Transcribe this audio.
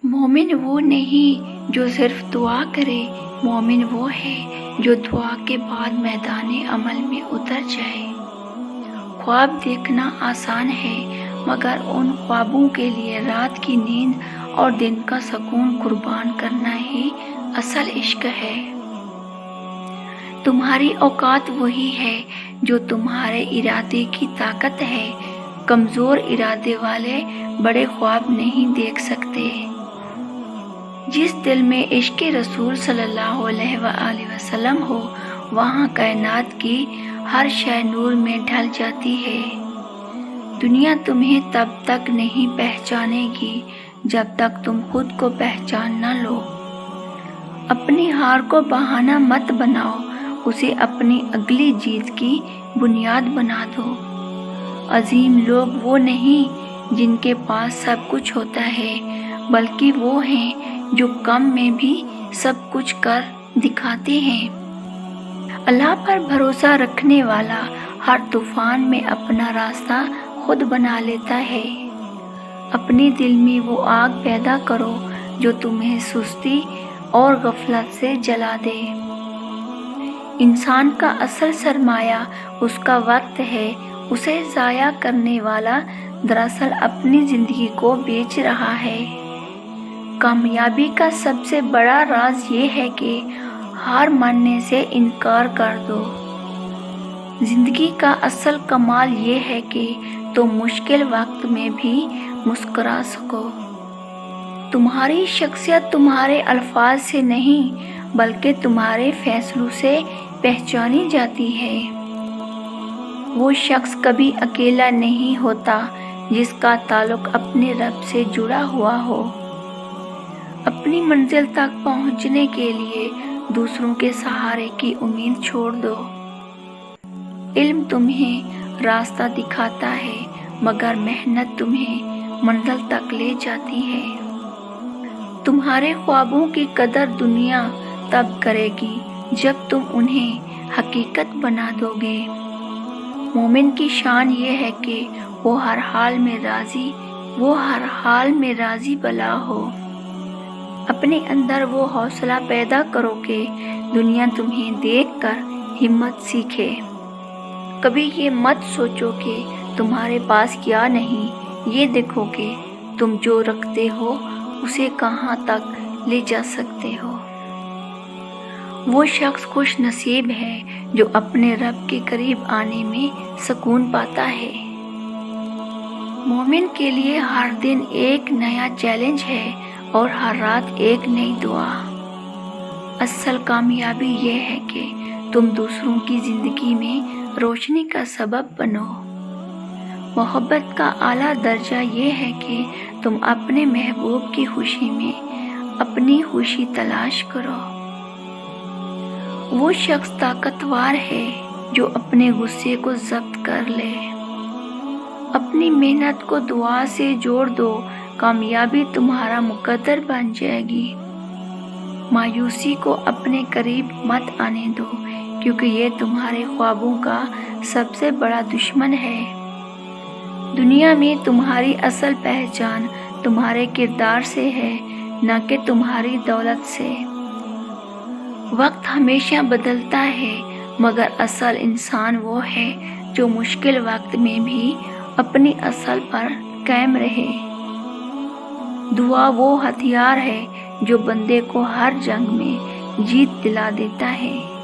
مومن وہ نہیں جو صرف دعا کرے، مومن وہ ہے جو دعا کے بعد میدان عمل میں اتر جائے۔ خواب دیکھنا آسان ہے، مگر ان خوابوں کے لیے رات کی نیند اور دن کا سکون قربان کرنا ہی اصل عشق ہے۔ تمہاری اوقات وہی ہے جو تمہارے ارادے کی طاقت ہے۔ کمزور ارادے والے بڑے خواب نہیں دیکھ سکتے۔ جس دل میں عشق رسول صلی اللہ علیہ وآلہ وسلم ہو، وہاں کائنات کی ہر شے نور میں ڈھل جاتی ہے۔ دنیا تمہیں تب تک نہیں پہچانے گی جب تک تم خود کو پہچان نہ لو۔ اپنی ہار کو بہانہ مت بناؤ، اسے اپنی اگلی جیت کی بنیاد بنا دو۔ عظیم لوگ وہ نہیں جن کے پاس سب کچھ ہوتا ہے، بلکہ وہ ہیں جو کم میں بھی سب کچھ کر دکھاتے ہیں۔ اللہ پر بھروسہ رکھنے والا ہر طوفان میں اپنا راستہ خود بنا لیتا ہے۔ اپنے دل میں وہ آگ پیدا کرو جو تمہیں سستی اور غفلت سے جلا دے۔ انسان کا اصل سرمایہ اس کا وقت ہے، اسے ضائع کرنے والا دراصل اپنی زندگی کو بیچ رہا ہے۔ کامیابی کا سب سے بڑا راز یہ ہے کہ ہار ماننے سے انکار کر دو۔ زندگی کا اصل کمال یہ ہے کہ تم مشکل وقت میں بھی مسکرا سکو۔ تمہاری شخصیت تمہارے الفاظ سے نہیں بلکہ تمہارے فیصلوں سے پہچانی جاتی ہے۔ وہ شخص کبھی اکیلا نہیں ہوتا جس کا تعلق اپنے رب سے جڑا ہوا ہو۔ اپنی منزل تک پہنچنے کے لیے دوسروں کے سہارے کی امید چھوڑ دو۔ علم تمہیں راستہ دکھاتا ہے، مگر محنت تمہیں منزل تک لے جاتی ہے۔ تمہارے خوابوں کی قدر دنیا تب کرے گی جب تم انہیں حقیقت بنا دو گے۔ مومن کی شان یہ ہے کہ وہ ہر حال میں راضی بلا ہو۔ اپنے اندر وہ حوصلہ پیدا کرو کہ دنیا تمہیں دیکھ کر ہمت سیکھے۔ کبھی یہ مت سوچو کہ تمہارے پاس کیا نہیں، یہ دیکھو کہ تم جو رکھتے ہو اسے کہاں تک لے جا سکتے ہو۔ وہ شخص خوش نصیب ہے جو اپنے رب کے قریب آنے میں سکون پاتا ہے۔ مومن کے لیے ہر دن ایک نیا چیلنج ہے اور ہر رات ایک نئی دعا۔ اصل کامیابی یہ ہے کہ تم دوسروں کی زندگی میں روشنی کا سبب بنو۔ محبت کا اعلیٰ درجہ یہ ہے کہ تم اپنے محبوب کی خوشی میں اپنی خوشی تلاش کرو۔ وہ شخص طاقتور ہے جو اپنے غصے کو ضبط کر لے۔ اپنی محنت کو دعا سے جوڑ دو، کامیابی تمہارا مقدر بن جائے گی۔ مایوسی کو اپنے قریب مت آنے دو، کیونکہ یہ تمہارے خوابوں کا سب سے بڑا دشمن ہے۔ دنیا میں تمہاری اصل پہچان تمہارے کردار سے ہے، نہ کہ تمہاری دولت سے۔ وقت ہمیشہ بدلتا ہے، مگر اصل انسان وہ ہے جو مشکل وقت میں بھی اپنی اصل پر قائم رہے۔ دعا وہ ہتھیار ہے جو بندے کو ہر جنگ میں جیت دلا دیتا ہے۔